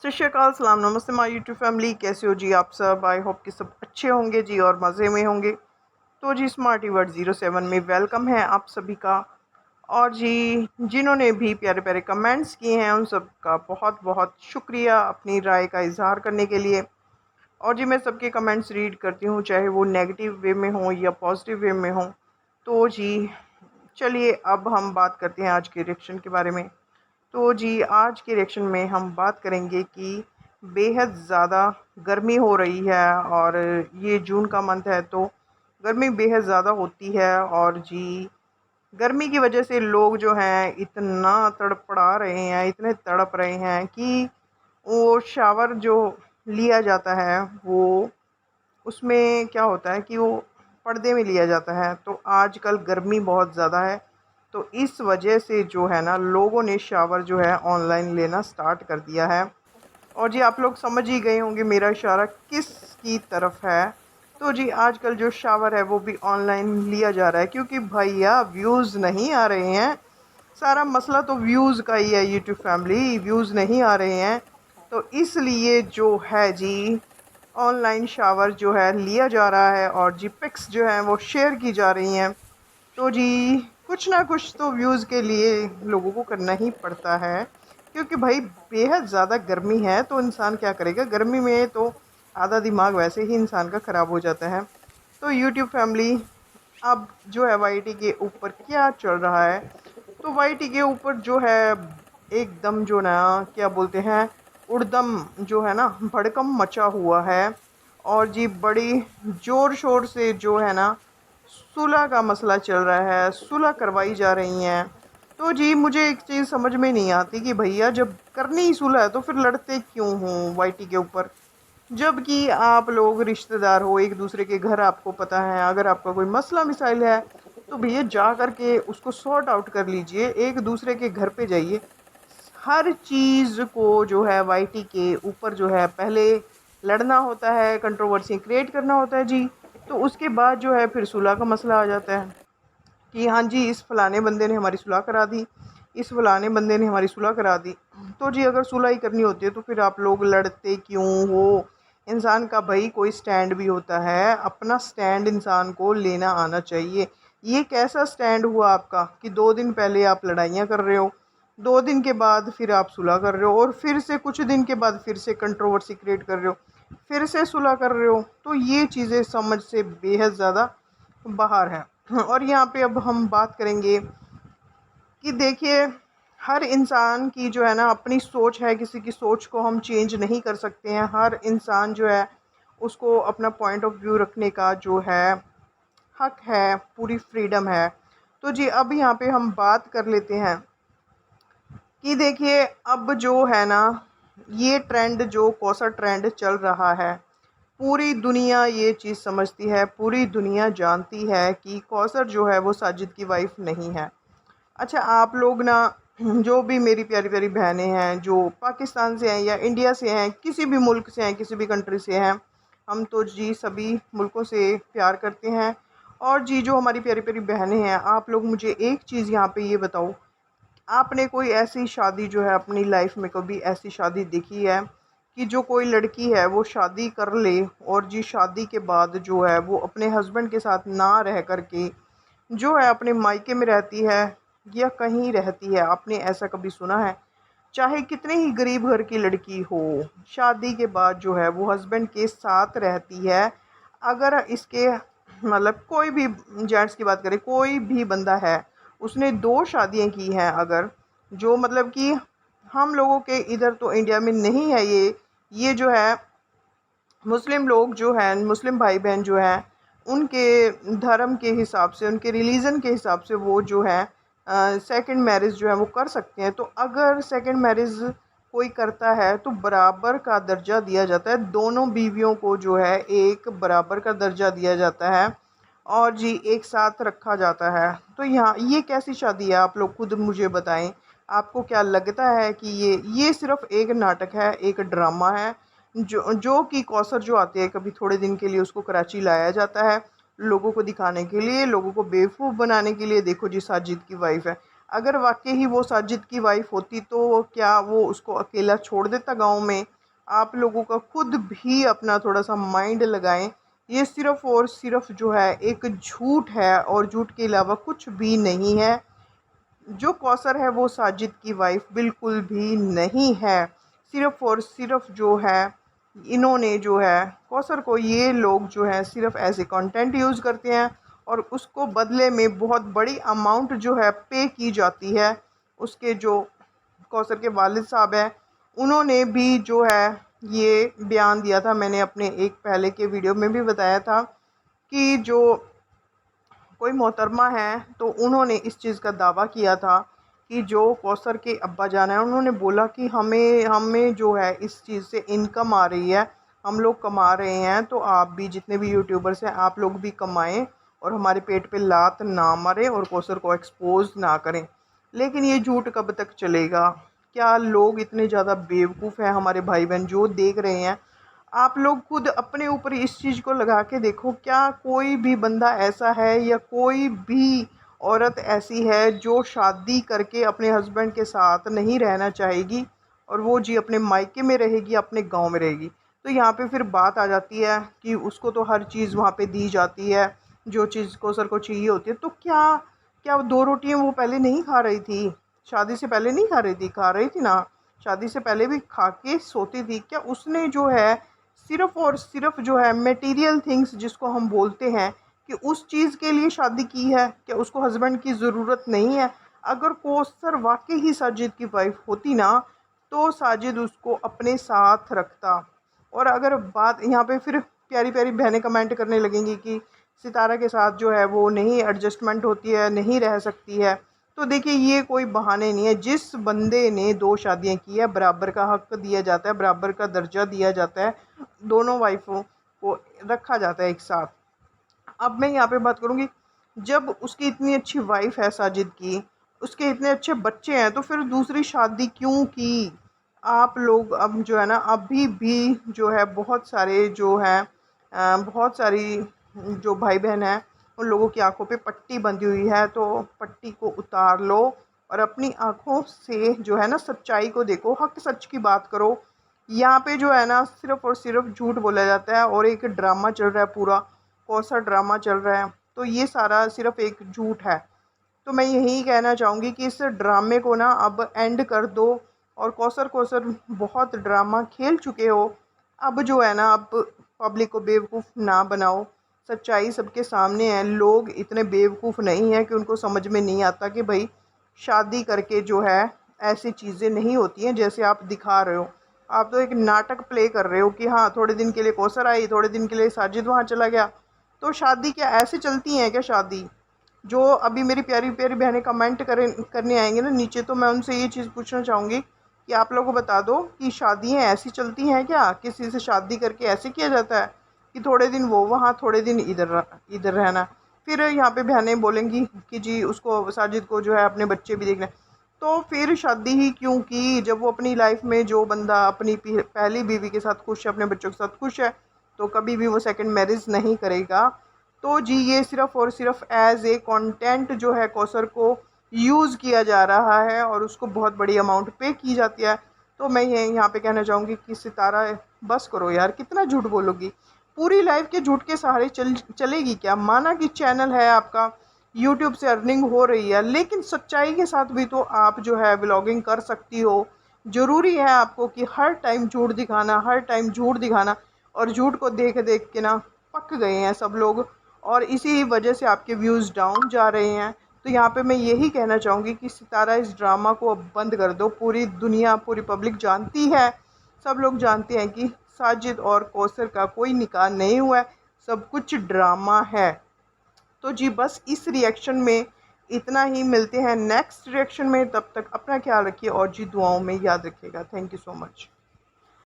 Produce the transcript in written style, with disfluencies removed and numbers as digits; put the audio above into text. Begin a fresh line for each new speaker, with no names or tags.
सत श्री अकाल, सलाम, नमस्ते माय यूट्यूब फैमिली। कैसे हो जी आप सब? आई होप कि सब अच्छे होंगे जी और मज़े में होंगे। तो जी स्मार्टी वर्ड 07 में वेलकम है आप सभी का। और जी जिन्होंने भी प्यारे प्यारे कमेंट्स किए हैं उन सब का बहुत बहुत शुक्रिया अपनी राय का इजहार करने के लिए। और जी मैं सबके कमेंट्स रीड करती हूँ, चाहे वो नेगेटिव वे में हो या पॉजिटिव वे में हो। तो जी चलिए अब हम बात करते हैं आज के रिएक्शन के बारे में। तो जी आज के रिएक्शन में हम बात करेंगे कि बेहद ज़्यादा गर्मी हो रही है और ये जून का मंथ है तो गर्मी बेहद ज़्यादा होती है। और जी गर्मी की वजह से लोग जो हैं इतना तड़पड़ा रहे हैं, इतने तड़प रहे हैं कि वो शावर जो लिया जाता है वो उसमें क्या होता है कि वो पर्दे में लिया जाता है। तो आजकल गर्मी बहुत ज़्यादा है तो इस वजह से जो है ना लोगों ने शावर जो है ऑनलाइन लेना स्टार्ट कर दिया है। और जी आप लोग समझ ही गए होंगे मेरा इशारा किस की तरफ है। तो जी आजकल जो शावर है वो भी ऑनलाइन लिया जा रहा है क्योंकि भैया व्यूज़ नहीं आ रहे हैं। सारा मसला तो व्यूज़ का ही है यूट्यूब फैमिली, व्यूज़ नहीं आ रहे हैं। तो इसलिए जो है जी ऑनलाइन शावर जो है लिया जा रहा है और जी पिक्स जो हैं वो शेयर की जा रही हैं। तो जी कुछ ना कुछ तो व्यूज़ के लिए लोगों को करना ही पड़ता है क्योंकि भाई बेहद ज़्यादा गर्मी है तो इंसान क्या करेगा गर्मी में। तो आधा दिमाग वैसे ही इंसान का ख़राब हो जाता है। तो यूट्यूब फैमिली अब जो है वाईटी के ऊपर क्या चल रहा है, तो वाईटी के ऊपर जो है एकदम जो ना क्या बोलते हैं उड़दम जो है ना भड़कम मचा हुआ है। और जी बड़ी ज़ोर शोर से जो है ना सुलह का मसला चल रहा है, सुलह करवाई जा रही हैं। तो जी मुझे एक चीज़ समझ में नहीं आती कि भैया जब करनी ही सुलह है तो फिर लड़ते क्यों हों वाईटी के ऊपर, जबकि आप लोग रिश्तेदार हो एक दूसरे के घर, आपको पता है अगर आपका कोई मसला मिसाइल है तो भैया जा कर के उसको सॉर्ट आउट कर लीजिए, एक दूसरे के घर पे जाइए। हर चीज़ को जो है वाईटी के ऊपर जो है पहले लड़ना होता है, कंट्रोवर्सी क्रिएट करना होता है जी। तो उसके बाद जो है फिर सुलह का मसला आ जाता है कि हाँ जी इस फलाने बंदे ने हमारी सुलह करा दी, इस फलाने बंदे ने हमारी सुलह करा दी। तो जी अगर सुलह ही करनी होती है तो फिर आप लोग लड़ते क्यों हो? इंसान का भाई कोई स्टैंड भी होता है, अपना स्टैंड इंसान को लेना आना चाहिए। ये कैसा स्टैंड हुआ आपका कि 2 दिन पहले आप लड़ाइयाँ कर रहे हो, 2 दिन के बाद फिर आप सुलह कर रहे हो और फिर से कुछ दिन के बाद फिर से कंट्रोवर्सी क्रिएट कर रहे हो, फिर से सुलह कर रहे हो। तो ये चीज़ें समझ से बेहद ज़्यादा बाहर है। और यहाँ पे अब हम बात करेंगे कि देखिए हर इंसान की जो है ना अपनी सोच है, किसी की सोच को हम चेंज नहीं कर सकते हैं। हर इंसान जो है उसको अपना पॉइंट ऑफ व्यू रखने का जो है हक है, पूरी फ्रीडम है। तो जी अब यहाँ पे हम बात कर लेते हैं कि देखिए अब जो है ना ये ट्रेंड जो कौन-सा ट्रेंड चल रहा है, पूरी दुनिया ये चीज़ समझती है, पूरी दुनिया जानती है कि कौसर जो है वो साजिद की वाइफ़ नहीं है। अच्छा आप लोग ना जो भी मेरी प्यारी प्यारी बहनें हैं जो पाकिस्तान से हैं या इंडिया से हैं, किसी भी मुल्क से हैं, किसी भी कंट्री से हैं, हम तो जी सभी मुल्कों से प्यार करते हैं। और जी जो हमारी प्यारी प्यारी बहनें हैं, आप लोग मुझे एक चीज़ यहाँ पे ये बताओ, आपने कोई ऐसी शादी जो है अपनी लाइफ में कभी ऐसी शादी देखी है कि जो कोई लड़की है वो शादी कर ले और जी शादी के बाद जो है वो अपने हस्बैंड के साथ ना रह कर के जो है अपने मायके में रहती है या कहीं रहती है? आपने ऐसा कभी सुना है? चाहे कितने ही गरीब घर की लड़की हो, शादी के बाद जो है वो हस्बैंड के साथ रहती है। अगर इसके मतलब कोई भी जेंट्स की बात करें, कोई भी बंदा है, उसने 2 शादियाँ की हैं अगर, जो मतलब कि हम लोगों के इधर तो इंडिया में नहीं है ये जो है मुस्लिम लोग जो हैं, मुस्लिम भाई-बहन जो हैं, उनके धर्म के हिसाब से, उनके रिलीजन के हिसाब से वो जो है सेकंड मैरिज जो है वो कर सकते हैं। तो अगर सेकंड मैरिज कोई करता है तो बराबर का दर्जा दिया जाता है, दोनों बीवियों को जो है एक बराबर का दर्जा दिया जाता है और जी एक साथ रखा जाता है। तो यहाँ ये कैसी शादी है? आप लोग खुद मुझे बताएं। आपको क्या लगता है कि ये सिर्फ़ एक नाटक है, एक ड्रामा है जो कि कौसर जो आते हैं कभी थोड़े दिन के लिए उसको कराची लाया जाता है, लोगों को दिखाने के लिए, लोगों को बेवकूफ़ बनाने के लिए, देखो जी साजिद की वाइफ़ है। अगर वाक़ई ही वो साजिद की वाइफ़ होती तो क्या वो उसको अकेला छोड़ देता गाँव में? आप लोगों का खुद भी अपना थोड़ा सा माइंड लगाएं। ये सिर्फ़ और सिर्फ जो है एक झूठ है और झूठ के अलावा कुछ भी नहीं है। जो कौसर है वो साजिद की वाइफ बिल्कुल भी नहीं है। सिर्फ़ और सिर्फ जो है इन्होंने जो है कौसर को, ये लोग जो है सिर्फ एज ए कंटेंट यूज़ करते हैं और उसको बदले में बहुत बड़ी अमाउंट जो है पे की जाती है। उसके जो कौसर के वालिद साहब हैं, उन्होंने भी जो है ये बयान दिया था। मैंने अपने एक पहले के वीडियो में भी बताया था कि जो कोई मोहतरमा है तो उन्होंने इस चीज़ का दावा किया था कि जो कौसर के अब्बा जान है, उन्होंने बोला कि हमें हमें जो है इस चीज़ से इनकम आ रही है, हम लोग कमा रहे हैं, तो आप भी जितने भी यूट्यूबर्स हैं आप लोग भी कमाएं और हमारे पेट पे लात ना मारें और कौसर को एक्सपोज ना करें। लेकिन ये झूठ कब तक चलेगा? क्या लोग इतने ज़्यादा बेवकूफ़ हैं हमारे भाई बहन जो देख रहे हैं? आप लोग खुद अपने ऊपर इस चीज़ को लगा के देखो, क्या कोई भी बंदा ऐसा है या कोई भी औरत ऐसी है जो शादी करके अपने हस्बैंड के साथ नहीं रहना चाहेगी और वो जी अपने मायके में रहेगी, अपने गांव में रहेगी? तो यहाँ पे फिर बात आ जाती है कि उसको तो हर चीज़ वहाँ पे दी जाती है, जो चीज़ को सर को चाहिए होती है। तो क्या क्या वो 2 रोटियाँ वो पहले नहीं खा रही थी? शादी से पहले नहीं खा रही थी? खा रही थी ना। शादी से पहले भी खा के सोती थी। क्या उसने जो है सिर्फ़ और सिर्फ जो है मटेरियल थिंग्स जिसको हम बोलते हैं कि उस चीज़ के लिए शादी की है? क्या उसको हस्बैंड की ज़रूरत नहीं है? अगर कौसर वाकई ही साजिद की वाइफ होती ना, तो साजिद उसको अपने साथ रखता। और अगर बात यहाँ पे फिर प्यारी प्यारी बहनें कमेंट करने लगेंगी कि सितारा के साथ जो है वो नहीं एडजस्टमेंट होती है, नहीं रह सकती है। तो देखिए ये कोई बहाने नहीं है। जिस बंदे ने 2 शादियाँ की है, बराबर का हक दिया जाता है, बराबर का दर्जा दिया जाता है, दोनों वाइफ़ों को रखा जाता है एक साथ। अब मैं यहाँ पे बात करूँगी, जब उसकी इतनी अच्छी वाइफ़ है साजिद की, उसके इतने अच्छे बच्चे हैं, तो फिर दूसरी शादी क्यों की? आप लोग अब जो है ना अभी भी जो है बहुत सारे जो हैं बहुत सारी जो भाई बहन हैं उन लोगों की आंखों पे पट्टी बंधी हुई है, तो पट्टी को उतार लो और अपनी आंखों से जो है ना सच्चाई को देखो, हक सच की बात करो। यहाँ पे जो है ना सिर्फ़ और सिर्फ झूठ बोला जाता है और एक ड्रामा चल रहा है पूरा, कौन-सा ड्रामा चल रहा है, तो ये सारा सिर्फ एक झूठ है। तो मैं यही कहना चाहूँगी कि इस ड्रामे को ना अब एंड कर दो और कौसर कौसर बहुत ड्रामा खेल चुके हो। अब जो है ना अब पब्लिक को बेवकूफ़ ना बनाओ। सच्चाई सबके सामने है। लोग इतने बेवकूफ़ नहीं हैं कि उनको समझ में नहीं आता कि भाई शादी करके जो है ऐसी चीज़ें नहीं होती हैं जैसे आप दिखा रहे हो। आप तो एक नाटक प्ले कर रहे हो कि हाँ, थोड़े दिन के लिए कौसर आई, थोड़े दिन के लिए साजिद वहाँ चला गया। तो शादी क्या ऐसे चलती हैं क्या शादी? जो अभी मेरी प्यारी प्यारी बहनें कमेंट करने आएंगे ना नीचे, तो मैं उनसे ये चीज़ पूछना चाहूँगी कि आप लोगों को बता दो कि शादियाँ ऐसी चलती हैं क्या? किसी से शादी करके ऐसे किया जाता है कि थोड़े दिन वो वहाँ, थोड़े दिन इधर रहना? फिर यहाँ पे बहनें बोलेंगी कि जी उसको साजिद को जो है अपने बच्चे भी देखने हैं। तो फिर शादी ही क्यों की? जब वो अपनी लाइफ में जो बंदा अपनी पहली बीवी के साथ खुश है, अपने बच्चों के साथ खुश है, तो कभी भी वो सेकंड मैरिज नहीं करेगा। तो जी ये सिर्फ़ और सिर्फ एज़ ए कंटेंट जो है कौसर को यूज़ किया जा रहा है और उसको बहुत बड़ी अमाउंट पे की जाती है। तो मैं ये यहाँ पे कहना चाहूँगी कि सितारा बस करो यार, कितना झूठ बोलोगी? पूरी लाइफ के झूठ के सहारे चलेगी क्या? माना कि चैनल है आपका, यूट्यूब से अर्निंग हो रही है, लेकिन सच्चाई के साथ भी तो आप जो है व्लॉगिंग कर सकती हो। ज़रूरी है आपको कि हर टाइम झूठ दिखाना, हर टाइम झूठ दिखाना? और झूठ को देख देख के ना पक गए हैं सब लोग और इसी वजह से आपके व्यूज़ डाउन जा रहे हैं। तो यहाँ पे मैं यही कहना चाहूँगी कि सितारा इस ड्रामा को अब बंद कर दो। पूरी दुनिया, पूरी पब्लिक जानती है, सब लोग जानते हैं कि साजिद और कौसर का कोई निकाह नहीं हुआ है, सब कुछ ड्रामा है। तो जी बस इस रिएक्शन में इतना ही। मिलते हैं नेक्स्ट रिएक्शन में, तब तक अपना ख्याल रखिए और जी दुआओं में याद रखिएगा। Thank you so much.